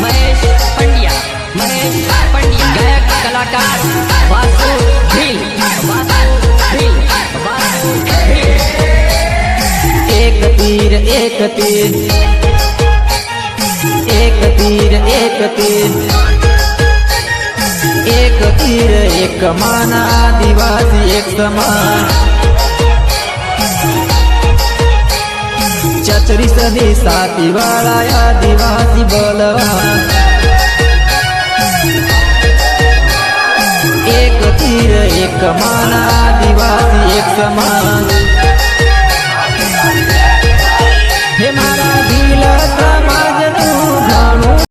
महेश पंड्या गायक कलाकार वासु भील एक तीर एक तीर एक तीर एक तीर एक तीर एक मान आदिवासी एक समान चतरी सदी साथी वाला आदिवासी बलवान